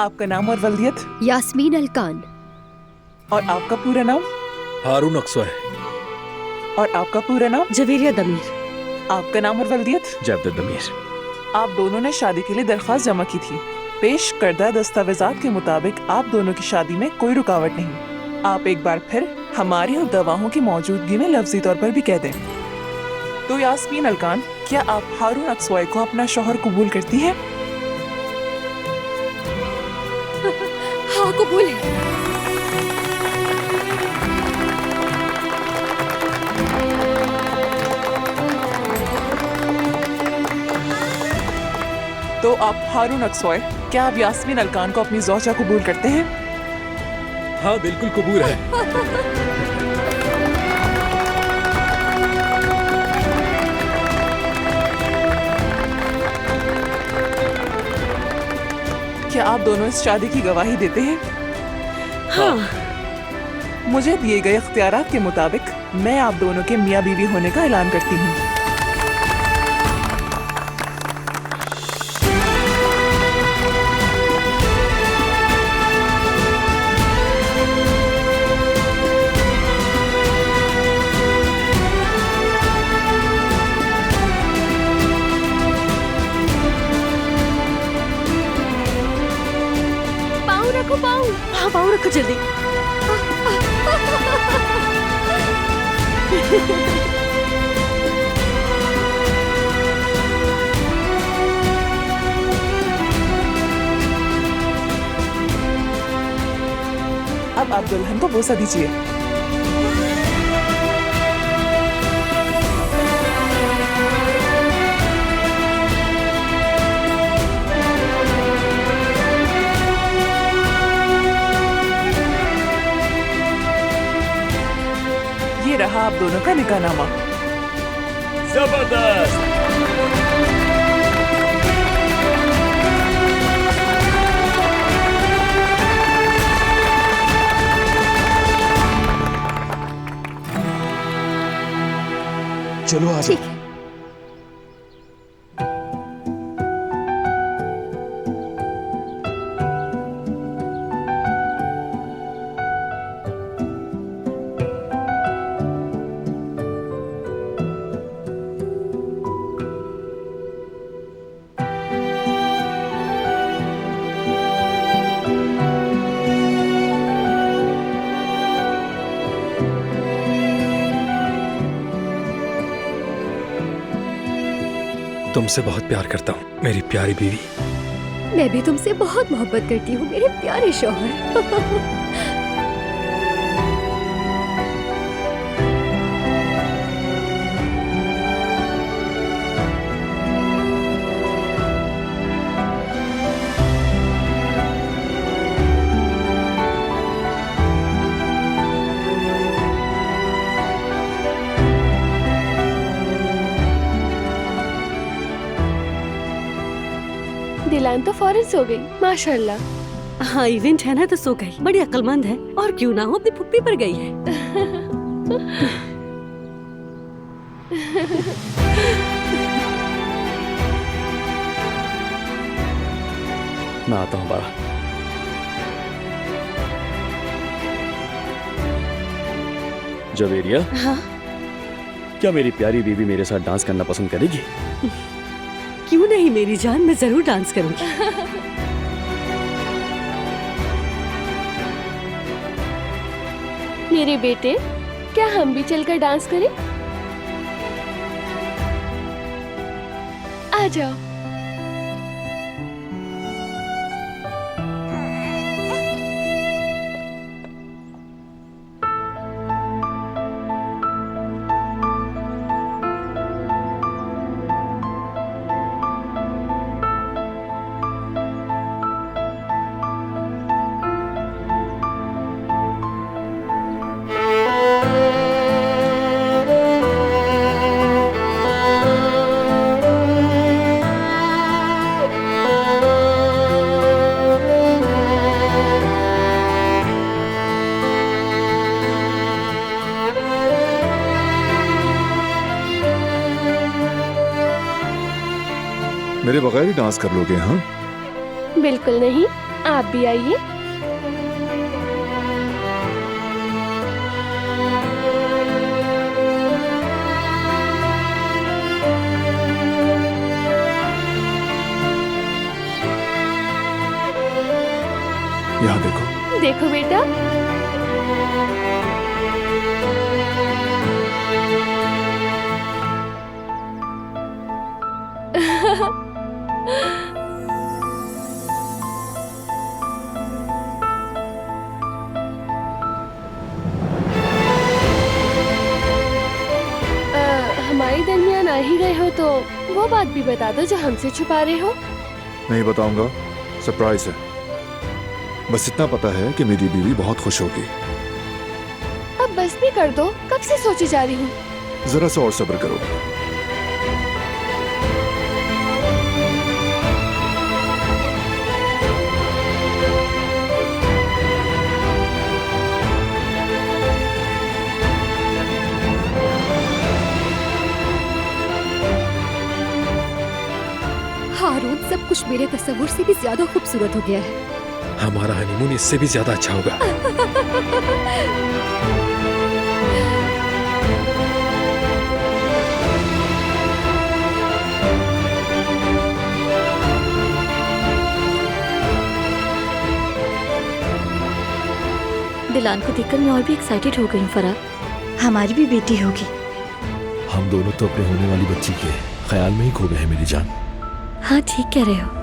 आपका नाम और वल्दियत? यास्मीन अलकान। और आपका पूरा नाम? हारून अक्सर। और आपका पूरा नाम? जवेरिया दमीर। आपका नाम और वल्दियत? जबदत दमीर। आप दोनों ने शादी के लिए दरख्वास्त जमा की थी। पेश करदा दस्तावेजात के मुताबिक आप दोनों की शादी में कोई रुकावट नहीं। आप एक बार फिर हमारी और गवाहों की मौजूदगी में लफ्जी तौर पर भी कह दें। तो यास्मीन अलकान, क्या आप हारून अक्सवाई को अपना शौहर कबूल करती हैं? हाँ, कबूल है। तो आप हारून अक्सवाई, क्या आप यास्मीन अलकान को अपनी ज़ौजा कबूल करते हैं? हाँ बिल्कुल कबूल है। क्या आप दोनों इस शादी की गवाही देते हैं? हाँ। मुझे दिए गए इख्तियारात के मुताबिक मैं आप दोनों के मियाँ बीवी होने का ऐलान करती हूँ। हाँ, पाँव रखो जल्दी। अब आप दुल्हन को बोसा दीजिए। ये रहा आप दोनों का निकाहनामा। जबरदस्त। चलो आ जाओ। तुमसे बहुत प्यार करता हूँ मेरी प्यारी बीवी। मैं भी तुमसे बहुत मोहब्बत करती हूँ मेरे प्यारे शौहर। दिलान तो फौरन सो गई, माशाल्लाह। हाँ, इवेंट है ना तो सो गई। बड़ी अक्लमंद है और क्यों ना हो अपनी पुप्पी पर गई है। मैं आता हूँ बारा। जवेरिया, हाँ? क्या मेरी प्यारी बीवी मेरे साथ डांस करना पसंद करेगी? क्यों नहीं मेरी जान, मैं जरूर डांस करूंगी। मेरे बेटे, क्या हम भी चलकर डांस करें? आ जाओ। मेरे बगैर ही डांस कर लोगे? हाँ बिल्कुल नहीं, आप भी आइए। यहाँ देखो। देखो बेटा, हमारे दरमियान आ ही गए हो तो वो बात भी बता दो जो हमसे छुपा रहे हो। नहीं बताऊंगा, सरप्राइज है। बस इतना पता है कि मेरी बीवी बहुत खुश होगी। अब बस भी कर दो, कब से सोची जा रही हूँ। जरा सा और सब्र करो। हारून, सब कुछ मेरे तस्वुर से भी ज्यादा खूबसूरत हो गया है। हमारा हनीमून इससे भी ज्यादा अच्छा होगा। दिलान को देखकर मैं और भी एक्साइटेड हो गई हूँ फराह। हमारी भी बेटी होगी। हम दोनों तो अपने होने वाली बच्ची के ख्याल में ही खो गए हैं मेरी जान। हाँ, ठीक कह रहे हो।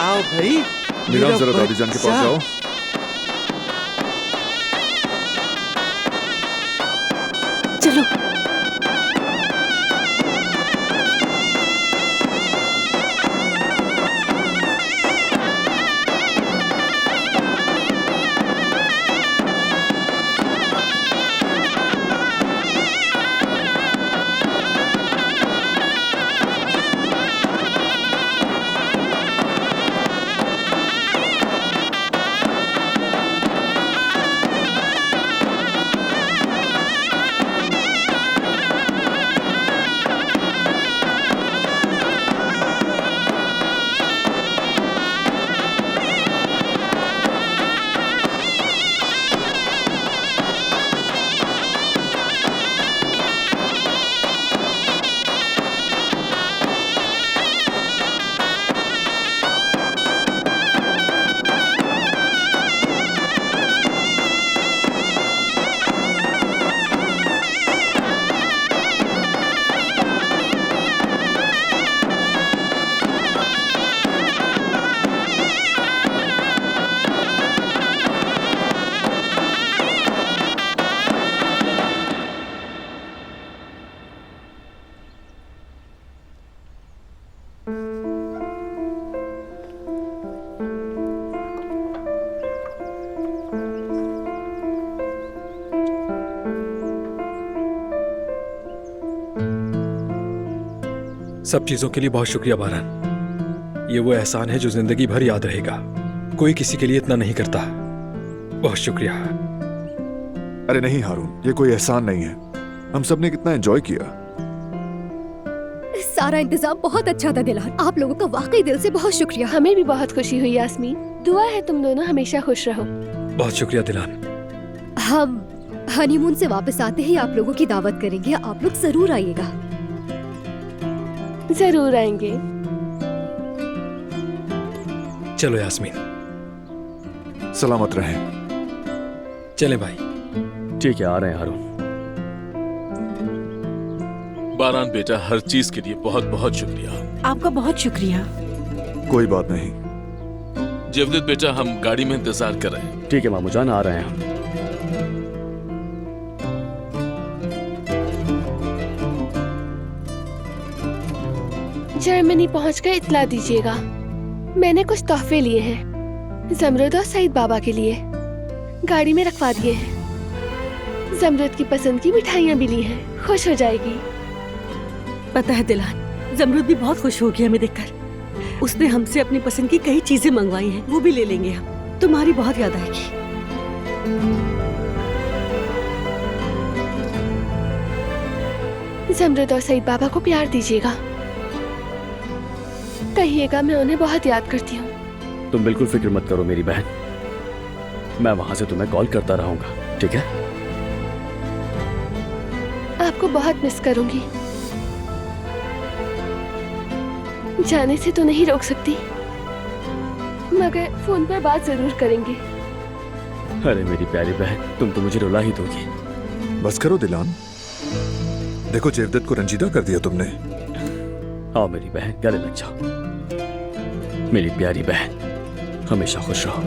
आओ भाई, नीलम, जरा दादी जान के पास जाओ। चलो। सब चीजों के लिए बहुत शुक्रिया बारान। ये वो एहसान है जो जिंदगी भर याद रहेगा। कोई किसी के लिए इतना नहीं करता। बहुत शुक्रिया। अरे नहीं हारून, ये कोई एहसान नहीं है। हम सब ने कितना एंजॉय किया। सारा इंतजाम बहुत अच्छा था दिलान। आप लोगों का वाकई दिल से बहुत शुक्रिया। हमें भी बहुत खुशी हुई यास्मीन। दुआ है तुम दोनों हमेशा खुश रहो। बहुत शुक्रिया दिलान। हम हनीमून से वापस आते ही आप लोगों की दावत करेंगे। आप लोग जरूर आइएगा। जरूर आएंगे। चलो यास्मीन, सलामत रहें। चले भाई। ठीक है, आ रहे हैं हारून। बारान बेटा, हर चीज के लिए बहुत बहुत शुक्रिया। आपका बहुत शुक्रिया। कोई बात नहीं। जवदत बेटा, हम गाड़ी में इंतजार कर रहे हैं। ठीक है मामू जान, आ रहे हैं हम। जर्मनी पहुंचकर इतला दीजिएगा। मैंने कुछ तोहफे लिए हैं, जमरुद और सईद बाबा के लिए। गाड़ी में रखवा दिए हैं। जमरुद की पसंद की मिठाइयाँ भी ली हैं, खुश हो जाएगी। पता है दिलान, जमरुद भी बहुत खुश होगी हमें देखकर। उसने हमसे अपनी पसंद की कई चीजें मंगवाई हैं, वो भी ले लेंगे हम। तुम्हारी बहुत याद आएगी। जमरुद और सईद बाबा को प्यार दीजिएगा। कहिएगा मैं उन्हें बहुत याद करती हूँ। तुम बिल्कुल फिक्र मत करो मेरी बहन, मैं वहां से तुम्हें कॉल करता रहूंगा, ठीक है? आपको बहुत मिस करूंगी। जाने से तो नहीं रोक सकती, मगर फोन पर बात जरूर करेंगे। अरे मेरी प्यारी बहन, तुम तो मुझे रुला ही दोगी। बस करो दिलान, देखो जेवदत्त को रंजीदा कर दिया तुमने। आओ मेरी बहन, गले लग जाओ। मेरी प्यारी बहन, हमेशा खुश रहो।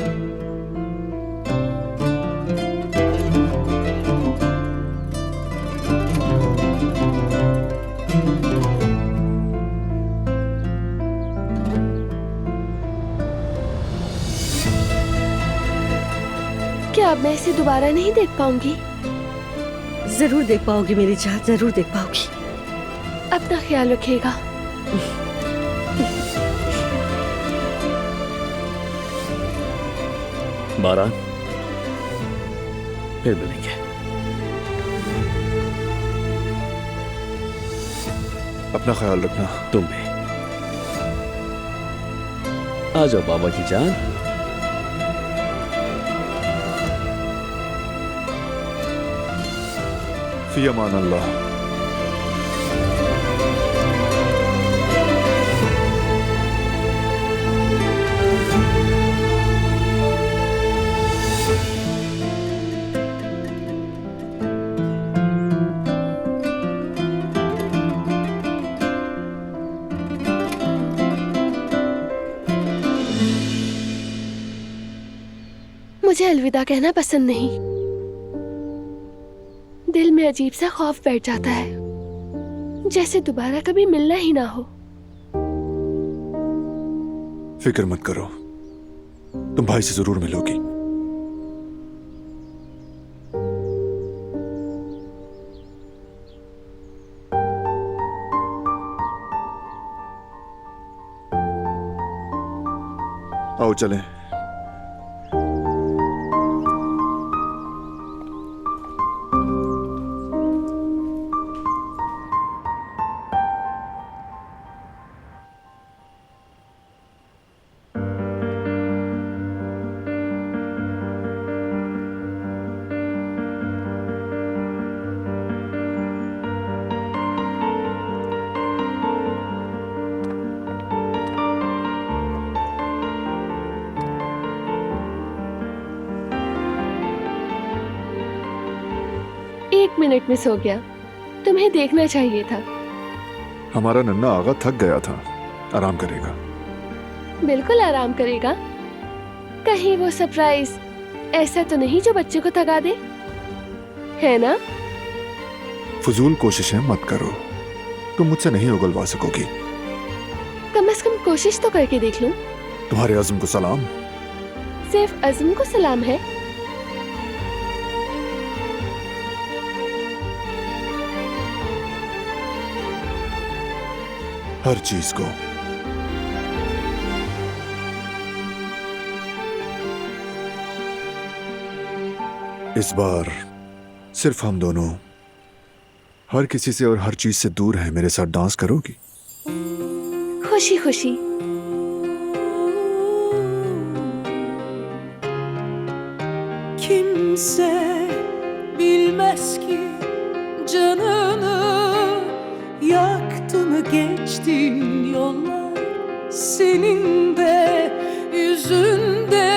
क्या अब मैं इसे दोबारा नहीं देख पाऊंगी? जरूर देख पाओगी मेरी जान, जरूर देख पाओगी। अपना ख्याल रखिएगा। बारान, फिर मिलेंगे। अपना ख्याल रखना। तुम भी। आ जाओ बाबा की जान। फी अमान अल्लाह। मुझे अलविदा कहना पसंद नहीं। दिल में अजीब सा खौफ बैठ जाता है, जैसे दोबारा कभी मिलना ही ना हो। फिक्र मत करो, तुम भाई से जरूर मिलोगी। आओ चलें। एक मिनट मिस हो गया, तुम्हें देखना चाहिए था। हमारा नन्ना आगा थक गया था, आराम करेगा। बिल्कुल आराम करेगा। कहीं वो सरप्राइज ऐसा तो नहीं जो बच्चे को थका दे, है ना? फजूल कोशिशें मत करो, तुम मुझसे नहीं उगलवा सकोगी। कम से कम कोशिश तो करके देख लूं। तुम्हारे अज़्म को सलाम। सिर्फ अज़्म को सलाम है? हर चीज को। इस बार सिर्फ हम दोनों, हर किसी से और हर चीज से दूर हैं। मेरे साथ डांस करोगी? खुशी खुशी। Kimse bilmez ki canını yaktı mı geçtiğin yollar, senin de yüzünde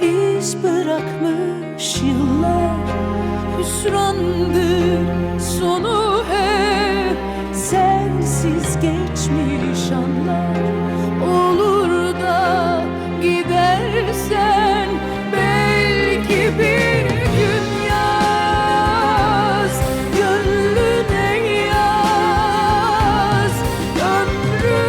iz bırakmış yıllar. Hüsrandır sonu hep, sensiz geçmiş anlar. Olur da gidersen belki bir gün yaz, gönlüne yaz, ömrü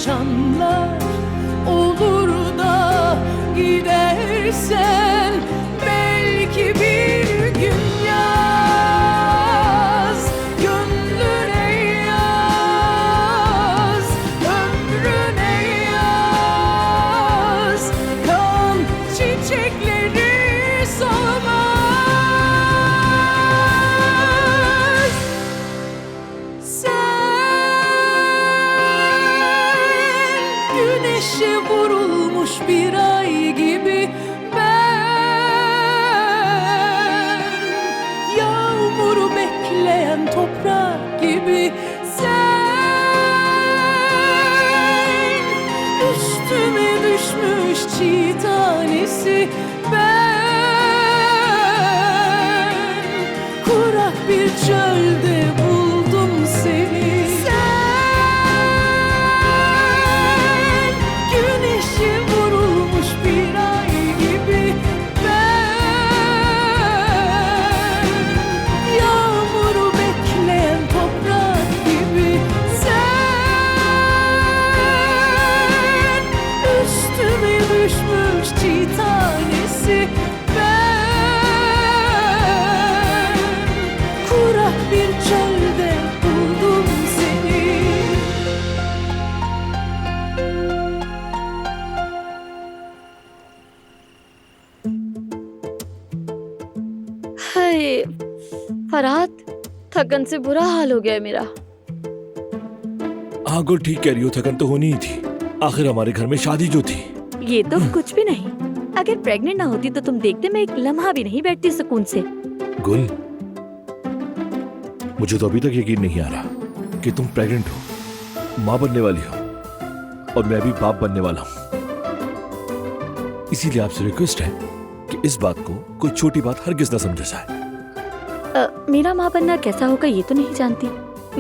anlar. Olur da gidersen belki bir gün yaz, gönlüne yaz, ömrüne yaz. Kan çiçekleri solmaz. Sen güneşe vurulmuş bir ay gibi, ben yağmuru bekleyen toprak gibi. Sen üstüme düşmüş çiğ tanesi, ben kurak bir çölde buldum seni. Sen güneşe vurulmuş bir ay gibi, ben yağmuru bekleyen toprak gibi. Sen üstüme düşmüş çiğ tanesi, ben kurak bir çölde buldum seni. हाय फरहाद, थकन से बुरा हाल हो गया है मेरा। हाँ गुल ठीक कह रही हो, थकन तो होनी ही थी। आखिर हमारे घर में शादी जो थी। ये तो कुछ भी नहीं। अगर प्रेग्नेंट ना होती तो तुम देखते मैं एक लम्हा भी नहीं बैठती सुकून से। गुल, मुझे तो अभी तक यकीन नहीं आ रहा कि तुम प्रेग्नेंट हो, माँ बनने वाली हो, और मैं भी बाप बनने वाला हूँ। इसीलिए आपसे रिक्वेस्ट है कि इस बात को कोई छोटी बात हरगिज न समझा जाए। मेरा माँ बनना कैसा होगा ये तो नहीं जानती,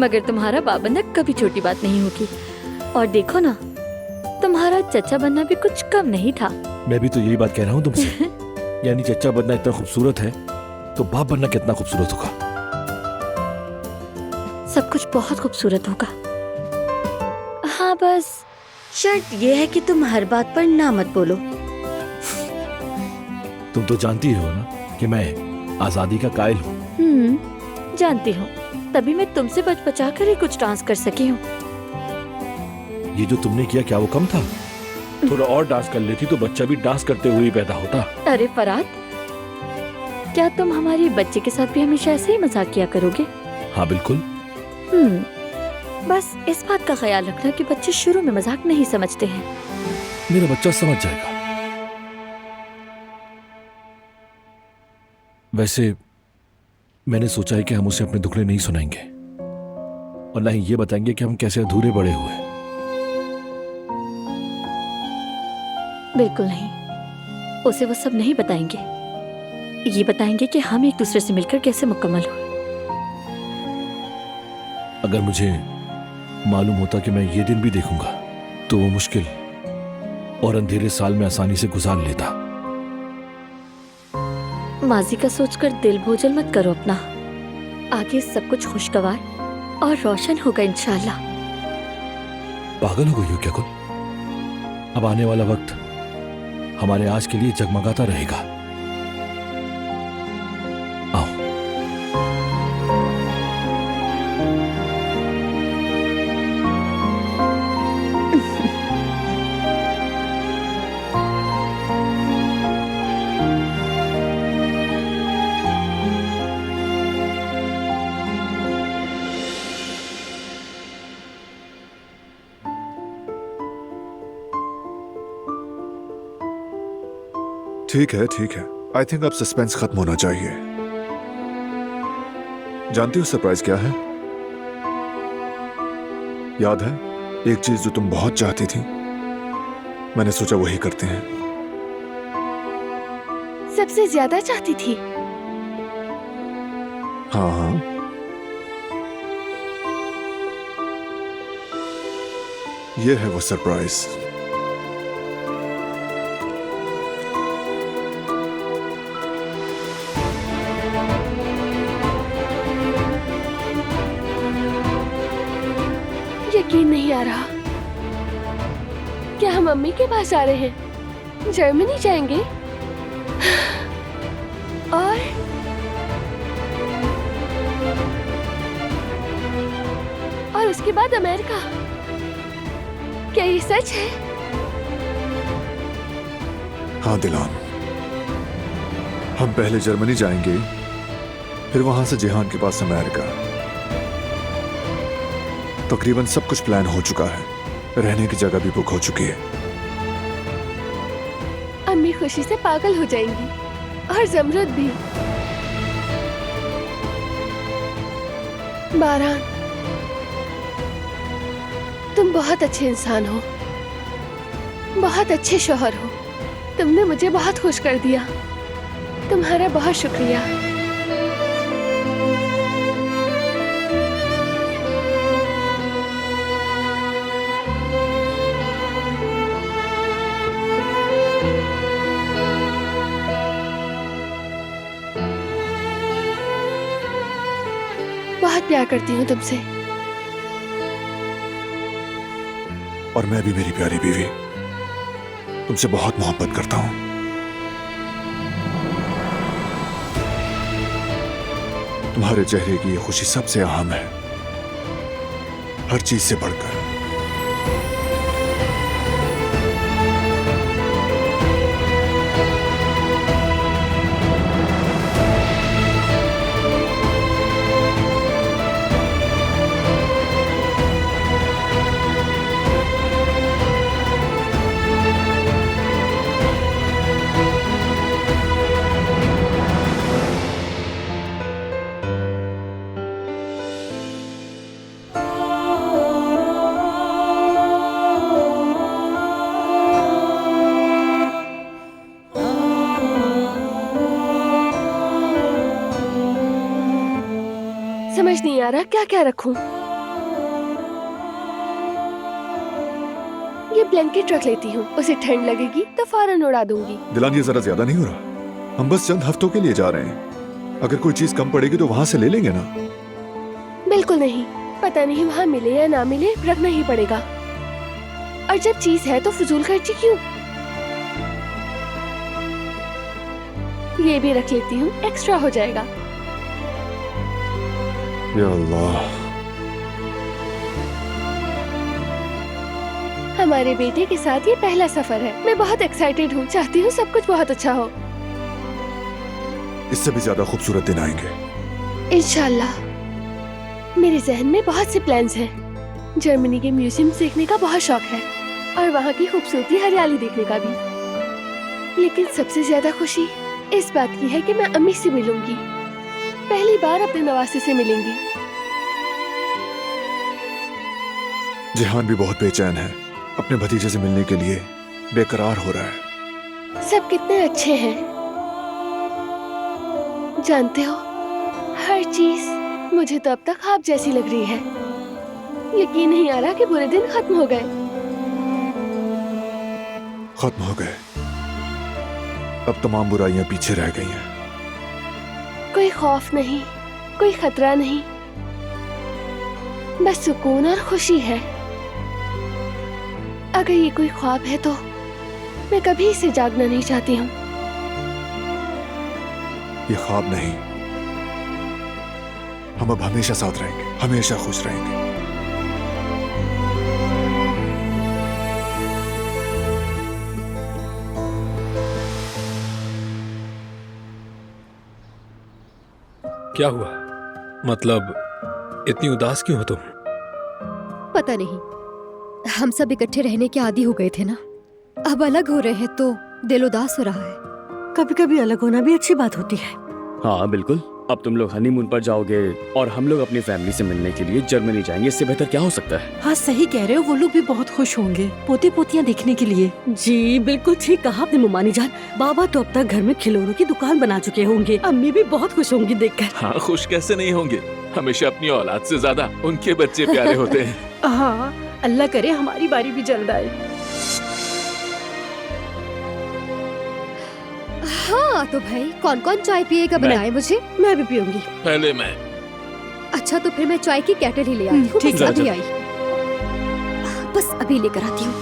मगर तुम्हारा बाप बनना कभी छोटी बात नहीं होगी। और देखो ना, तुम्हारा चचा बनना भी कुछ कम नहीं था। मैं भी तो यही बात कह रहा हूँ तुमसे। यानी चचा बनना इतना खूबसूरत है तो बाप बनना कितना खूबसूरत होगा। सब कुछ बहुत खूबसूरत होगा। हाँ, बस शर्त ये है कि तुम हर बात पर ना मत बोलो। तुम तो जानती हो ना कि मैं आजादी का कायल हूँ। जानती हूँ, तभी मैं तुमसे बचा कर ही कुछ डांस कर सकी हूँ। ये जो तुमने किया क्या वो कम था? थोड़ा और डांस कर लेती तो बच्चा भी डांस करते हुए ही पैदा होता। अरे फरहाद, क्या तुम हमारे बच्चे के साथ भी हमेशा ऐसे ही मजाक किया करोगे? हाँ बिल्कुल। बस इस बात का ख्याल रखना कि बच्चे शुरू में मजाक नहीं समझते हैं। मेरा बच्चा समझ जाएगा। वैसे मैंने सोचा है कि हम उसे अपने दुखड़े नहीं सुनाएंगे और ना ही ये बताएंगे कि हम कैसे अधूरे बड़े हुए। बिल्कुल नहीं, उसे वो सब नहीं बताएंगे। ये बताएंगे कि हम एक दूसरे से मिलकर कैसे मुकम्मल हुए। अगर मुझे मालूम होता कि मैं ये दिन भी देखूंगा तो वो मुश्किल और अंधेरे साल में आसानी से गुजार लेता। माजी का सोचकर दिल बोझल मत करो अपना। आगे सब कुछ खुशगवार और रोशन होगा इंशाल्लाह। पागल हो गई हो क्या कुल? अब आने वाला वक्त हमारे आज के लिए जगमगाता रहेगा। आओ। ठीक है ठीक है, आई थिंक अब सस्पेंस खत्म होना चाहिए। जानती हो सरप्राइज क्या है? याद है एक चीज जो तुम बहुत चाहती थी? मैंने सोचा वही करते हैं। सबसे ज्यादा चाहती थी? हाँ हाँ, ये है वो सरप्राइज। यकीन नहीं आ रहा। क्या हम मम्मी के पास जा रहे हैं? जर्मनी जाएंगे और उसके बाद अमेरिका। क्या ये सच है? हाँ दिलान, हम पहले जर्मनी जाएंगे, फिर वहां से जिहान के पास अमेरिका। तकरीबन सब कुछ प्लान हो चुका है, रहने की जगह भी बुक हो चुकी है। अम्मी खुशी से पागल हो जाएंगी और जमरुद भी। बारान, तुम बहुत अच्छे इंसान हो, बहुत अच्छे शौहर हो। तुमने मुझे बहुत खुश कर दिया। तुम्हारा बहुत शुक्रिया। बहुत प्यार करती हूँ तुमसे। और मैं भी मेरी प्यारी बीवी तुमसे बहुत मोहब्बत करता हूँ। तुम्हारे चेहरे की ये खुशी सबसे अहम है, हर चीज से बढ़कर। समझ नहीं आ रहा क्या क्या रखूं। ये ब्लैंकेट रख लेती हूँ, उसे ठंड लगेगी तो फौरन उड़ा दूंगी। दिलान, ये जरा ज्यादा नहीं हो रहा? हम बस चंद हफ्तों के लिए जा रहे हैं। अगर कोई चीज कम पड़ेगी तो वहां से ले लेंगे ना। बिल्कुल नहीं, पता नहीं वहाँ मिले या ना मिले, रखना ही पड़ेगा। और जब चीज है तो फजूल खर्ची क्यों? ये भी रख लेती हूँ, एक्स्ट्रा हो जाएगा। या अल्लाह, हमारे बेटे के साथ ये पहला सफर है। मैं बहुत एक्साइटेड हूँ, चाहती हूँ सब कुछ बहुत अच्छा हो। इससे भी ज्यादा खूबसूरत दिन आएंगे इंशाल्लाह। मेरे जहन में बहुत से प्लान्स हैं। जर्मनी के म्यूजियम देखने का बहुत शौक है और वहाँ की खूबसूरती, हरियाली देखने का भी। लेकिन सबसे ज्यादा खुशी इस बात की है कि मैं अम्मी से मिलूंगी, पहली बार अपने नवासे से मिलेंगी। जिहान भी बहुत बेचैन है, अपने भतीजे से मिलने के लिए बेकरार हो रहा है। सब कितने अच्छे हैं, जानते हो, हर चीज मुझे तो अब तक ख्वाब जैसी लग रही है। यकीन नहीं आ रहा कि बुरे दिन खत्म हो गए। खत्म हो गए, अब तमाम बुराइयां पीछे रह गई हैं। कोई खौफ नहीं, कोई खतरा नहीं, बस सुकून और खुशी है। अगर ये कोई ख्वाब है तो मैं कभी इसे जागना नहीं चाहती हूँ। ये ख्वाब नहीं, हम अब हमेशा साथ रहेंगे, हमेशा खुश रहेंगे। क्या हुआ? मतलब इतनी उदास क्यों हो तुम? पता नहीं, हम सब इकट्ठे रहने के आदी हो गए थे ना, अब अलग हो रहे हैं तो दिल उदास हो रहा है। कभी कभी अलग होना भी अच्छी बात होती है। हाँ बिल्कुल, अब तुम लोग हनीमून पर जाओगे और हम लोग अपनी फैमिली से मिलने के लिए जर्मनी जाएंगे। इससे बेहतर क्या हो सकता है? हाँ सही कह रहे हो, वो लोग भी बहुत खुश होंगे पोते पोतियाँ देखने के लिए। जी बिल्कुल ठीक कहा आपने मुमानी जान। बाबा तो अब तक घर में खिलौनों की दुकान बना चुके होंगे, अम्मी भी बहुत खुश होंगी देखकर। हाँ, खुश कैसे नहीं होंगे, हमेशा अपनी औलाद से ज्यादा उनके बच्चे प्यारे होते हैं। हाँ, अल्लाह करे हमारी बारी भी जल्द आए। हाँ तो भाई कौन कौन चाय पिएगा बताए मुझे। मैं भी पीऊंगी। पहले मैं। अच्छा तो फिर मैं चाय की केटल ही ले आती हूँ, ठीक बस है, अभी आई, बस अभी लेकर आती हूँ।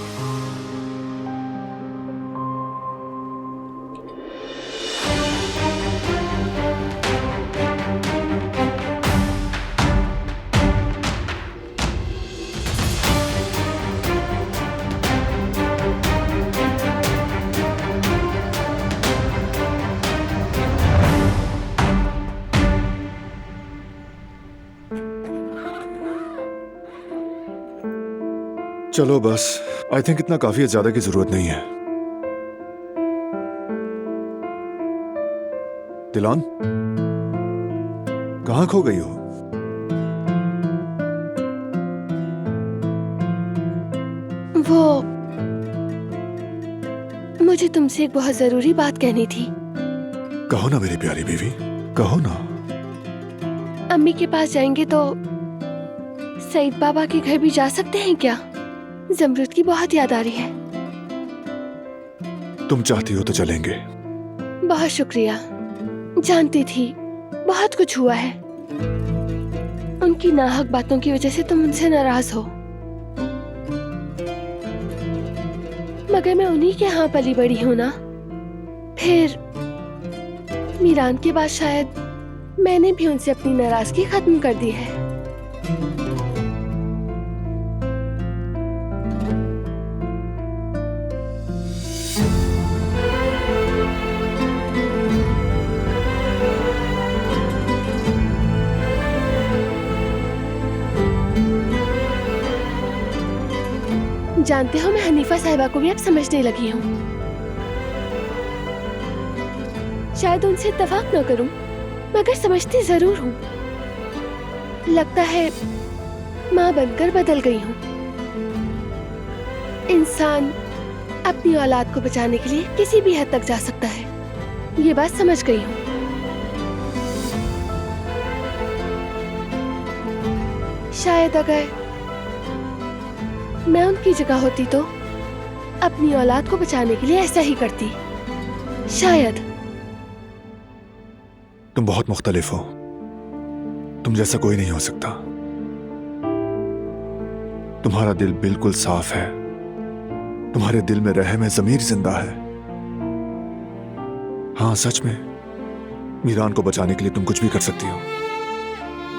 चलो बस, आई थिंक इतना काफी है, ज्यादा की जरूरत नहीं है। दिलान, कहाँ खो गई हो? वो मुझे तुमसे एक बहुत जरूरी बात कहनी थी। कहो ना मेरी प्यारी बीवी, कहो ना। अम्मी के पास जाएंगे तो सईद बाबा के घर भी जा सकते हैं क्या? जमरूद की बहुत याद आ रही है। तुम चाहती हो तो चलेंगे। बहुत शुक्रिया। जानती थी बहुत कुछ हुआ है। उनकी नाहक बातों की वजह से तुम उनसे नाराज हो, मगर मैं उन्हीं के यहाँ पली बड़ी हूँ ना। फिर मीरान के बाद शायद मैंने भी उनसे अपनी नाराजगी खत्म कर दी है। जानते हो, मैं हनीफा साहिबा को भी अब समझने लगी हूँ। शायद उनसे इत्तेफाक न करूं, मगर समझती जरूर हूँ। लगता है माँ बनकर बदल गई हूँ। इंसान अपनी औलाद को बचाने के लिए किसी भी हद तक जा सकता है, ये बात समझ गई हूँ। शायद अगर मैं उनकी जगह होती तो अपनी औलाद को बचाने के लिए ऐसा ही करती। शायद। तुम बहुत मुख्तलिफ हो, तुम जैसा कोई नहीं हो सकता। तुम्हारा दिल बिल्कुल साफ है, तुम्हारे दिल में रहम है, ज़मीर जिंदा है। हाँ सच में, मीरान को बचाने के लिए तुम कुछ भी कर सकती हो,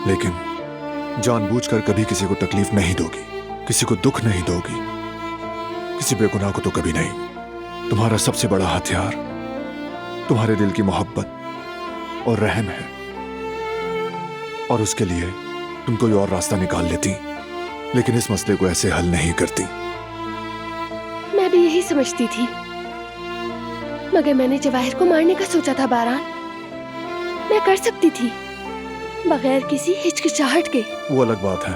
लेकिन जानबूझकर कभी किसी को तकलीफ नहीं दोगी, किसी को दुख नहीं दोगी, किसी बेगुनाह को तो कभी नहीं। तुम्हारा सबसे बड़ा हथियार तुम्हारे दिल की मोहब्बत और रहम है, और उसके लिए तुम कोई और रास्ता निकाल लेती, लेकिन इस मसले को ऐसे हल नहीं करती। मैं भी यही समझती थी, मगर मैंने जवाहिर को मारने का सोचा था बारान। मैं कर सकती थी बगैर किसी हिचकिचाहट के। वो अलग बात है।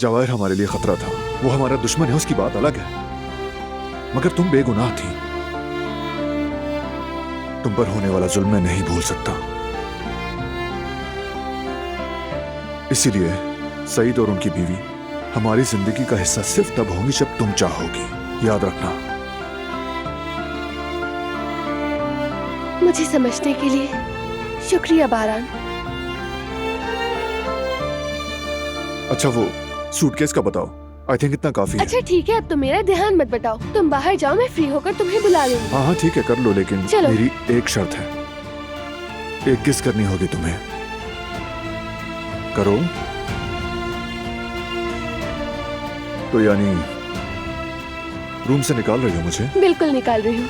जवाहिर हमारे लिए खतरा था, वो हमारा दुश्मन है, उसकी बात अलग है। मगर तुम बेगुनाह थी, तुम पर होने वाला जुल्म मैं नहीं भूल सकता। इसीलिए सईद और उनकी बीवी हमारी जिंदगी का हिस्सा सिर्फ तब होंगी जब तुम चाहोगी, याद रखना। मुझे समझने के लिए शुक्रिया बारान। अच्छा वो सूटकेस का बताओ, आई थिंक इतना काफी है। अच्छा ठीक है, अब तो मेरा ध्यान मत बटाओ। तुम बाहर जाओ, मैं फ्री होकर तुम्हें बुला लूंगी। हाँ हाँ ठीक है, कर लो, लेकिन चलो। मेरी एक शर्त है, एक किस करनी होगी तुम्हें। करो तो, यानी रूम से निकाल रही हो मुझे? बिल्कुल निकाल रही हूँ।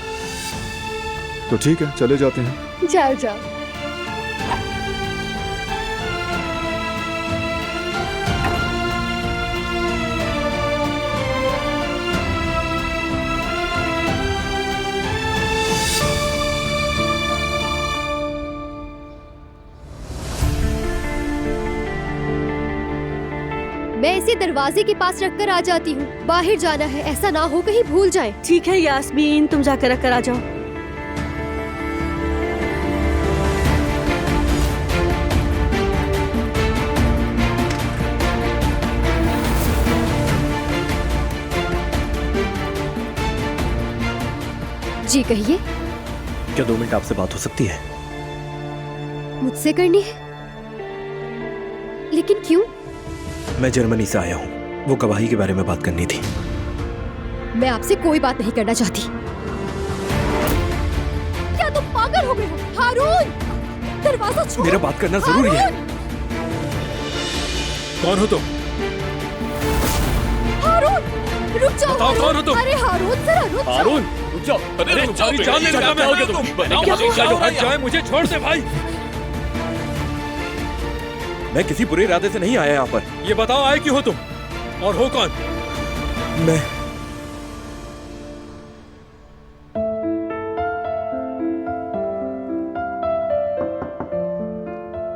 तो ठीक है, चले जाते हैं। जाओ जाओ। मैं इसे दरवाजे के पास रखकर आ जाती हूँ। बाहर जाना है, ऐसा ना हो कहीं भूल जाए। ठीक है यास्मीन, तुम जाकर रख कर आ जाओ। जी कहिए। क्या 2 मिनट आपसे बात हो सकती है? मुझसे करनी है? लेकिन क्यों? मैं जर्मनी से आया हूँ, वो गवाही के बारे में बात करनी थी। मैं आपसे कोई बात नहीं करना चाहती। क्या तुम पागल हो गए हो? हारून, दरवाजा छोड़ो। मेरा बात करना जरूरी है। कौन हो तुम? हारून, रुक जाओ। बताओ कौन हो तुम? अरे हारून, जरा रुक जाओ। हारून रुक जाओ। अरे तुम्हारी जान ले लगा, मैं हो गया तुम। हट जाए, मुझे छोड़ दे भाई। मैं किसी बुरे इरादे से नहीं आया यहाँ पर। ये बताओ आए क्यों हो तुम, और हो कौन? मैं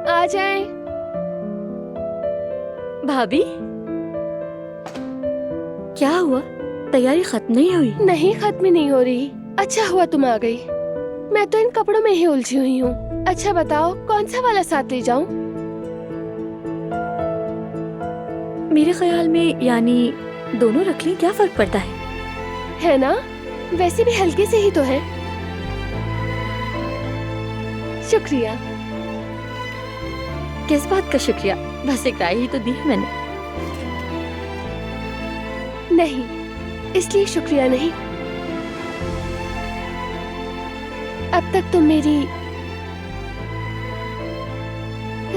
आ जाएं। भाभी क्या हुआ? तैयारी खत्म नहीं हुई? नहीं, खत्म नहीं हो रही। अच्छा हुआ तुम आ गई। मैं तो इन कपड़ों में ही उलझी हुई हूँ। अच्छा बताओ कौन सा वाला साथ ले जाऊं? मेरे ख्याल में यानी दोनों रख लें, क्या फर्क पड़ता है? है ना, वैसे भी हल्के से ही तो है। शुक्रिया। किस बात का शुक्रिया? बस एक राय ही तो दी है मैंने। नहीं, इसलिए शुक्रिया नहीं। अब तक तुम मेरी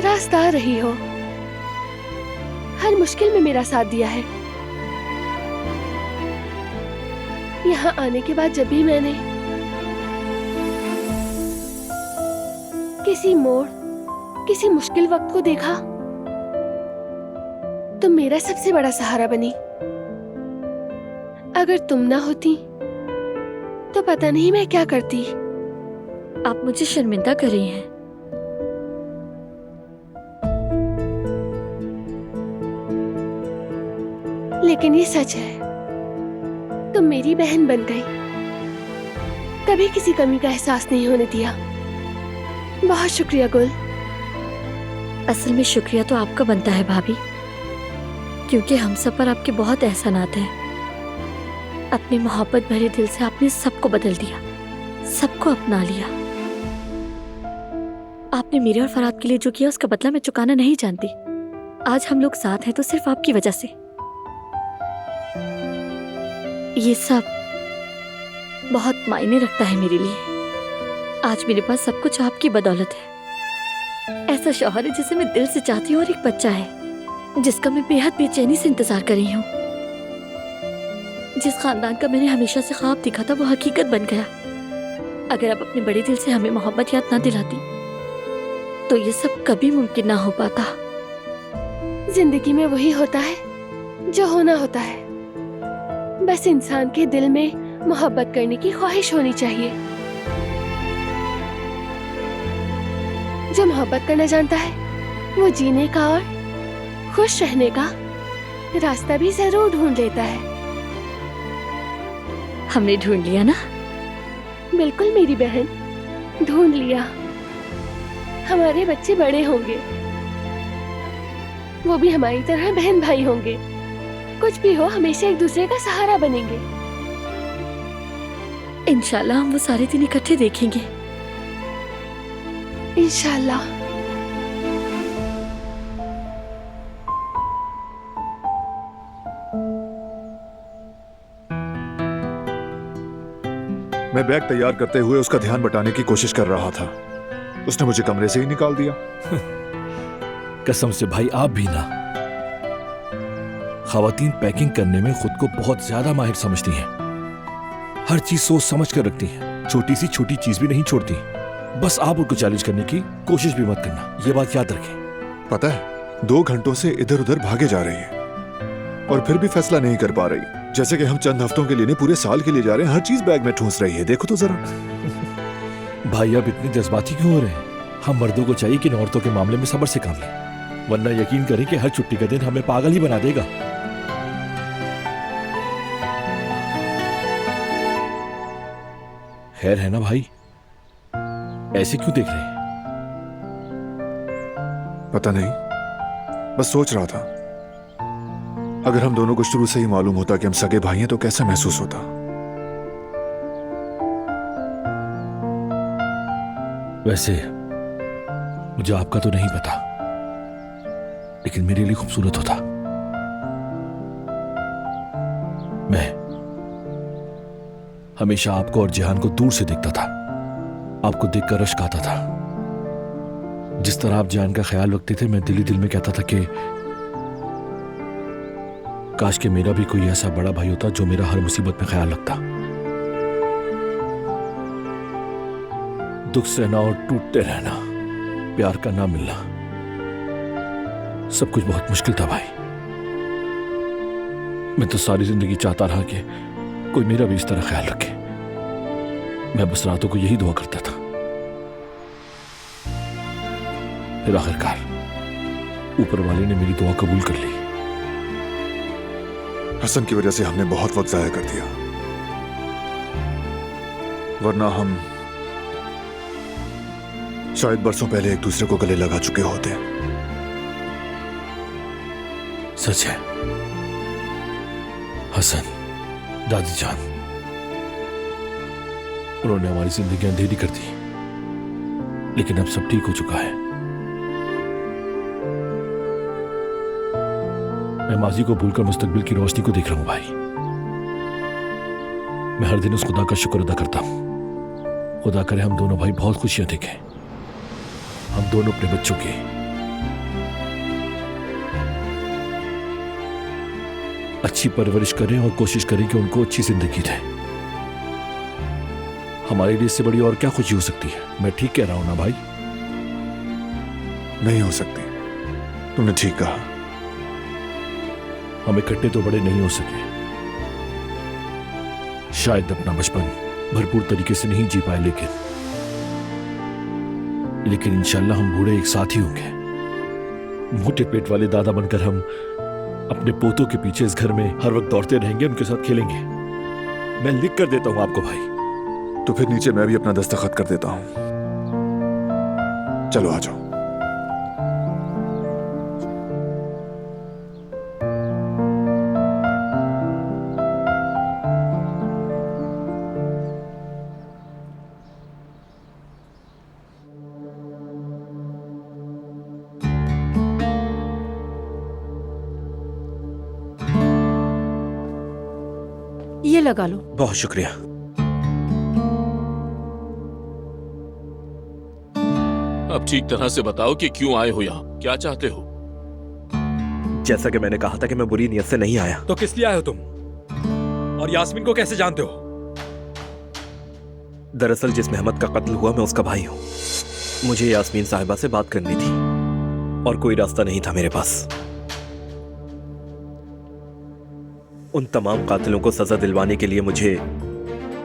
रास्ता रही हो, हर मुश्किल में मेरा साथ दिया है। यहाँ आने के बाद जब भी मैंने किसी मोड़, किसी मुश्किल वक्त को देखा, तुम मेरा सबसे बड़ा सहारा बनी। अगर तुम ना होती तो पता नहीं मैं क्या करती। आप मुझे शर्मिंदा कर रही हैं। लेकिन ये सच है, तुम मेरी बहन बन गई। कभी किसी कमी का एहसास नहीं होने दिया। बहुत शुक्रिया गुल। असल में शुक्रिया तो आपका बनता है भाभी, क्योंकि हम सब पर आपके बहुत एहसानात हैं। अपनी मोहब्बत भरे दिल से आपने सबको बदल दिया, सबको अपना लिया। आपने मेरे और फराद के लिए जो किया उसका बदला मैं चुकाना नहीं जानती। आज हम लोग साथ हैं तो सिर्फ आपकी वजह से। ये सब बहुत मायने रखता है मेरे लिए। आज मेरे पास सब कुछ आपकी बदौलत है। ऐसा शौहर है जिसे मैं दिल से चाहती हूँ, और एक बच्चा है जिसका मैं बेहद बेचैनी से इंतजार कर रही हूँ। जिस खानदान का मैंने हमेशा से ख्वाब देखा था वो हकीकत बन गया। अगर आप अपने बड़े दिल से हमें मोहब्बत याद ना दिलाती तो ये सब कभी मुमकिन ना हो पाता। जिंदगी में वही होता है जो होना होता है। बस इंसान के दिल में मोहब्बत करने की ख्वाहिश होनी चाहिए। जो मोहब्बत करना जानता है वो जीने का और खुश रहने का रास्ता भी जरूर ढूंढ लेता है। हमने ढूंढ लिया ना? बिल्कुल मेरी बहन, ढूंढ लिया। हमारे बच्चे बड़े होंगे, वो भी हमारी तरह बहन भाई होंगे। कुछ भी हो हमेशा एक दूसरे का सहारा बनेंगे। इंशाल्लाह हम वो सारे दिन इकट्ठे देखेंगे। इंशाल्लाह। मैं बैग तैयार करते हुए उसका ध्यान बटाने की कोशिश कर रहा था। उसने मुझे कमरे से ही निकाल दिया। कसम से भाई, आप भी ना। खवातीन पैकिंग करने में खुद को बहुत ज्यादा माहिर समझती हैं। हर चीज सोच समझ कर रखती हैं। छोटी सी छोटी चीज भी नहीं छोड़ती। बस आप उनको चैलेंज करने की कोशिश भी मत करना, ये बात याद रखें। पता है 2 घंटों से इधर उधर भागे जा रही है और फिर भी फैसला नहीं कर पा रही। जैसे कि हम चंद हफ्तों के लिए नहीं, पूरे साल के लिए जा रहे हैं। हर चीज बैग में ठूंस रही है। देखो तो जरा। भाई अब इतने जज्बाती क्यों हो रहे हैं? हम मर्दों को चाहिए कि औरतों के मामले में सब्र से काम लें, वरना यकीन करें कि हर छुट्टी का दिन हमें पागल ही बना देगा। खैर है ना भाई, ऐसे क्यों देख रहे हैं? पता नहीं, बस सोच रहा था अगर हम दोनों को शुरू से ही मालूम होता कि हम सगे भाई हैं तो कैसा महसूस होता। वैसे मुझे आपका तो नहीं पता, लेकिन मेरे लिए खूबसूरत होता। मैं हमेशा आपको और जिहान को दूर से देखता था। आपको देखकर रश्क आता था। जिस तरह आप जिहान का ख्याल रखते थे, मैं दिल ही दिल में कहता था कि काश के मेरा भी कोई ऐसा बड़ा भाई होता जो मेरा हर मुसीबत में ख्याल रखता। दुख सहना और टूटते रहना, प्यार का ना मिलना, सब कुछ बहुत मुश्किल था भाई। मैं तो सारी जिंदगी चाहता रहा कि कोई मेरा भी इस तरह ख्याल रखे। मैं बस रातों को यही दुआ करता था। फिर आखिरकार ऊपर वाले ने मेरी दुआ कबूल कर ली। हसन की वजह से हमने बहुत वक्त जाया कर दिया, वरना हम शायद बरसों पहले एक दूसरे को गले लगा चुके होते। सच है हसन, दादी जान, उन्होंने हमारी जिंदगी अंधेरी कर दी, लेकिन अब सब ठीक हो चुका है। मैं माजी को भूलकर मुस्तकबिल की रोशनी को देख रहा हूं भाई। मैं हर दिन उस खुदा का शुक्र अदा करता हूं। खुदा करे हम दोनों भाई बहुत खुशियां देखें, हम दोनों अपने बच्चों की अच्छी परवरिश करें और कोशिश करें कि उनको अच्छी जिंदगी दें। हमारे लिए इससे बड़ी और क्या खुशी हो सकती है? मैं ठीक कह रहा हूं ना भाई? नहीं हो सकती, तुमने ठीक कहा। हम इकट्ठे तो बड़े नहीं हो सके, शायद अपना बचपन भरपूर तरीके से नहीं जी पाए, लेकिन इंशाल्लाह हम बूढ़े एक साथ ही होंगे। मोटे पेट वाले दादा बनकर हम अपने पोतों के पीछे इस घर में हर वक्त दौड़ते रहेंगे, उनके साथ खेलेंगे। मैं लिख कर देता हूं आपको भाई। तो फिर नीचे मैं भी अपना दस्तखत कर देता हूं। चलो आ जाओ। ये लगा लो। बहुत शुक्रिया। अब ठीक तरह से बताओ कि क्यों आए हो यहाँ, क्या चाहते हो? जैसा कि मैंने कहा था कि मैं बुरी नीयत से नहीं आया। तो किस लिए आए हो तुम? और यास्मीन को कैसे जानते हो? दरअसल जिस मेहमत का कत्ल हुआ मैं उसका भाई हूँ। मुझे यास्मीन साहिबा से बात करनी थी और कोई रास्ता नहीं था मेरे पास। उन तमाम कातिलों को सजा दिलवाने के लिए मुझे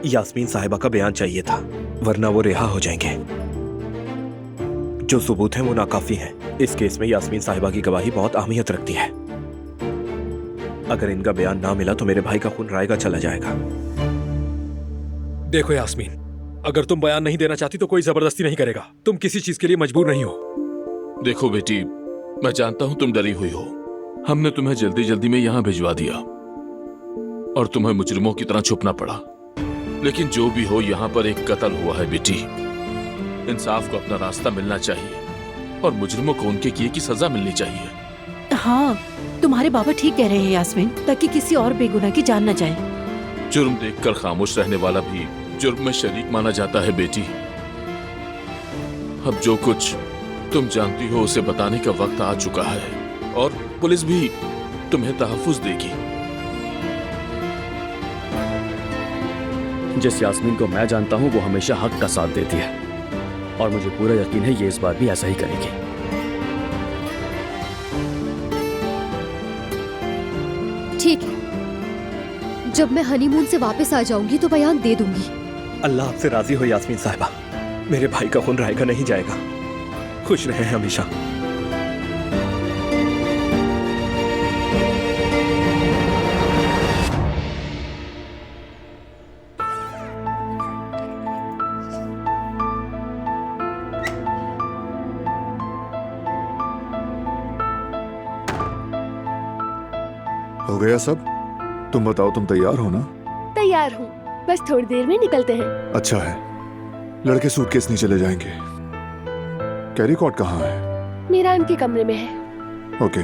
यास्मीन साहिबा का बयान चाहिए था, वरना वो रिहा हो जाएंगे। जो सबूत हैं वो नाकाफी हैं। इस केस में यास्मीन साहिबा की गवाही बहुत अहमियत रखती है। अगर इनका बयान ना मिला तो मेरे भाई का खून रायगा चला जाएगा। देखो यास्मीन, अगर तुम बयान नहीं देना चाहती तो कोई जबरदस्ती नहीं करेगा। तुम किसी चीज के लिए मजबूर नहीं हो। देखो बेटी, मैं जानता हूं तुम डरी हुई हो। हमने तुम्हें जल्दी जल्दी में यहां भिजवा दिया और तुम्हें मुजरिमों की तरह छुपना पड़ा। लेकिन जो भी हो, यहाँ पर एक कत्ल हुआ है बेटी। इंसाफ को अपना रास्ता मिलना चाहिए और मुजरिमों को उनके किए की सजा मिलनी चाहिए। हाँ, तुम्हारे बाबा ठीक कह रहे हैं यास्मीन, ताकि किसी और बेगुनाह की जान न जाए। जुर्म देखकर खामोश रहने वाला भी जुर्म में शरीक माना जाता है बेटी। अब जो कुछ तुम जानती हो उसे बताने का वक्त आ चुका है और पुलिस भी तुम्हें तहफ्फुज देगी। जिस यास्मीन को मैं जानता हूं वो हमेशा हक का साथ देती है और मुझे पूरा यकीन है ये इस बार भी ऐसा ही करेगी। ठीक है, जब मैं हनीमून से वापस आ जाऊंगी तो बयान दे दूंगी। अल्लाह आपसे राजी हो यास्मीन साहिबा, मेरे भाई का खून रायगा नहीं जाएगा। खुश रहें हमेशा। हो गया सब? तुम बताओ, तुम तैयार हो ना? तैयार हूँ, बस थोड़ी देर में निकलते हैं। अच्छा है। लड़के सूटकेस नीचे ले जाएंगे। कैरी कॉट कहाँ है? मीरान के कमरे में है। ओके।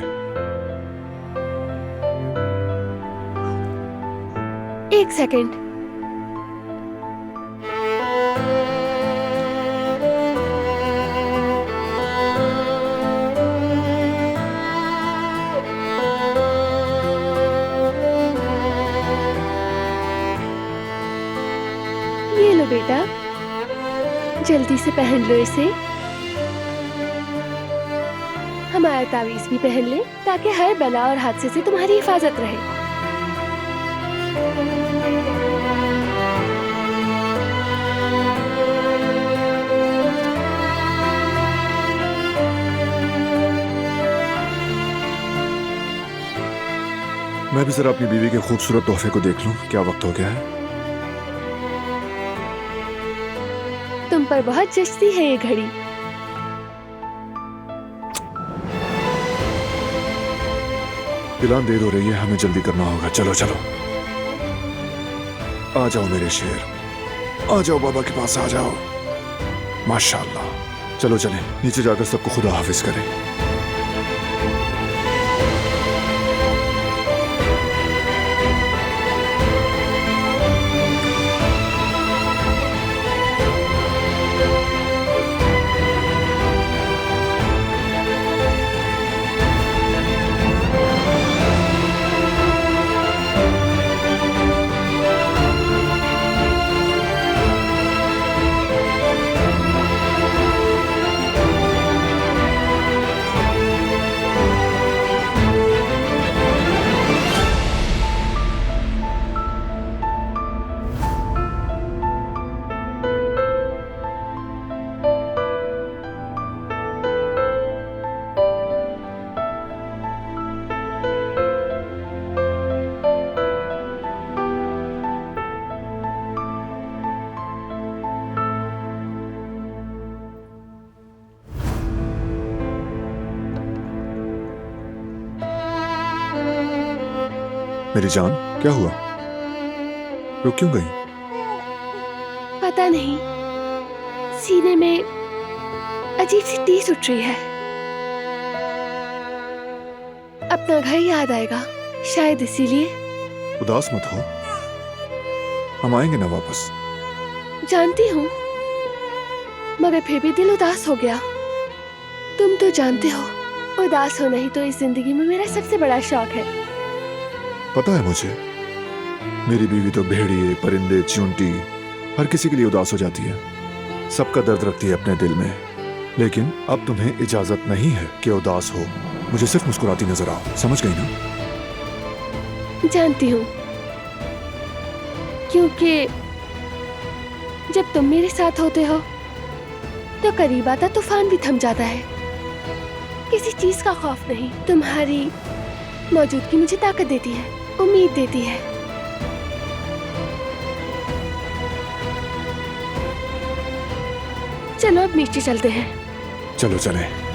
एक सेकंड। ये लो बेटा, जल्दी से पहन लो इसे। हमारा तावीज भी पहन ले ताकि हर बला और हादसे से तुम्हारी हिफाजत रहे। मैं भी जरा अपनी बीवी के खूबसूरत तोहफे को देख लूं। क्या वक्त हो गया है? तुम पर बहुत जचती है ये घड़ी। दिलान देर हो रही है, हमें जल्दी करना होगा। चलो चलो, आ जाओ मेरे शेर, आ जाओ बाबा के पास, आ जाओ। माशाल्लाह। चलो चले, नीचे जाकर सबको खुदा हाफिज करें। मेरी जान, क्या हुआ? रुक क्यों गई? पता नहीं, सीने में अजीब सी टीस उठ रही है। अपना घर याद आएगा, शायद इसीलिए। उदास मत हो, हम आएंगे ना वापस। जानती हूँ, मगर फिर भी दिल उदास हो गया। तुम तो जानते हो, उदास होना ही तो इस जिंदगी में मेरा सबसे बड़ा शौक है। पता है मुझे, मेरी बीवी तो भेड़िए, परिंदे, चींटी, हर किसी के लिए उदास हो जाती है। सबका दर्द रखती है अपने दिल में। लेकिन अब तुम्हें इजाजत नहीं है कि उदास हो। मुझे सिर्फ मुस्कुराती नजर आओ, समझ गई ना? जानती हूँ, क्योंकि जब तुम मेरे साथ होते हो तो करीब आता तूफान भी थम जाता है। किसी चीज का खौफ नहीं। तुम्हारी मौजूदगी मुझे ताकत देती है, उम्मीद देती है। चलो अब नीचे चलते हैं। चलो चलें।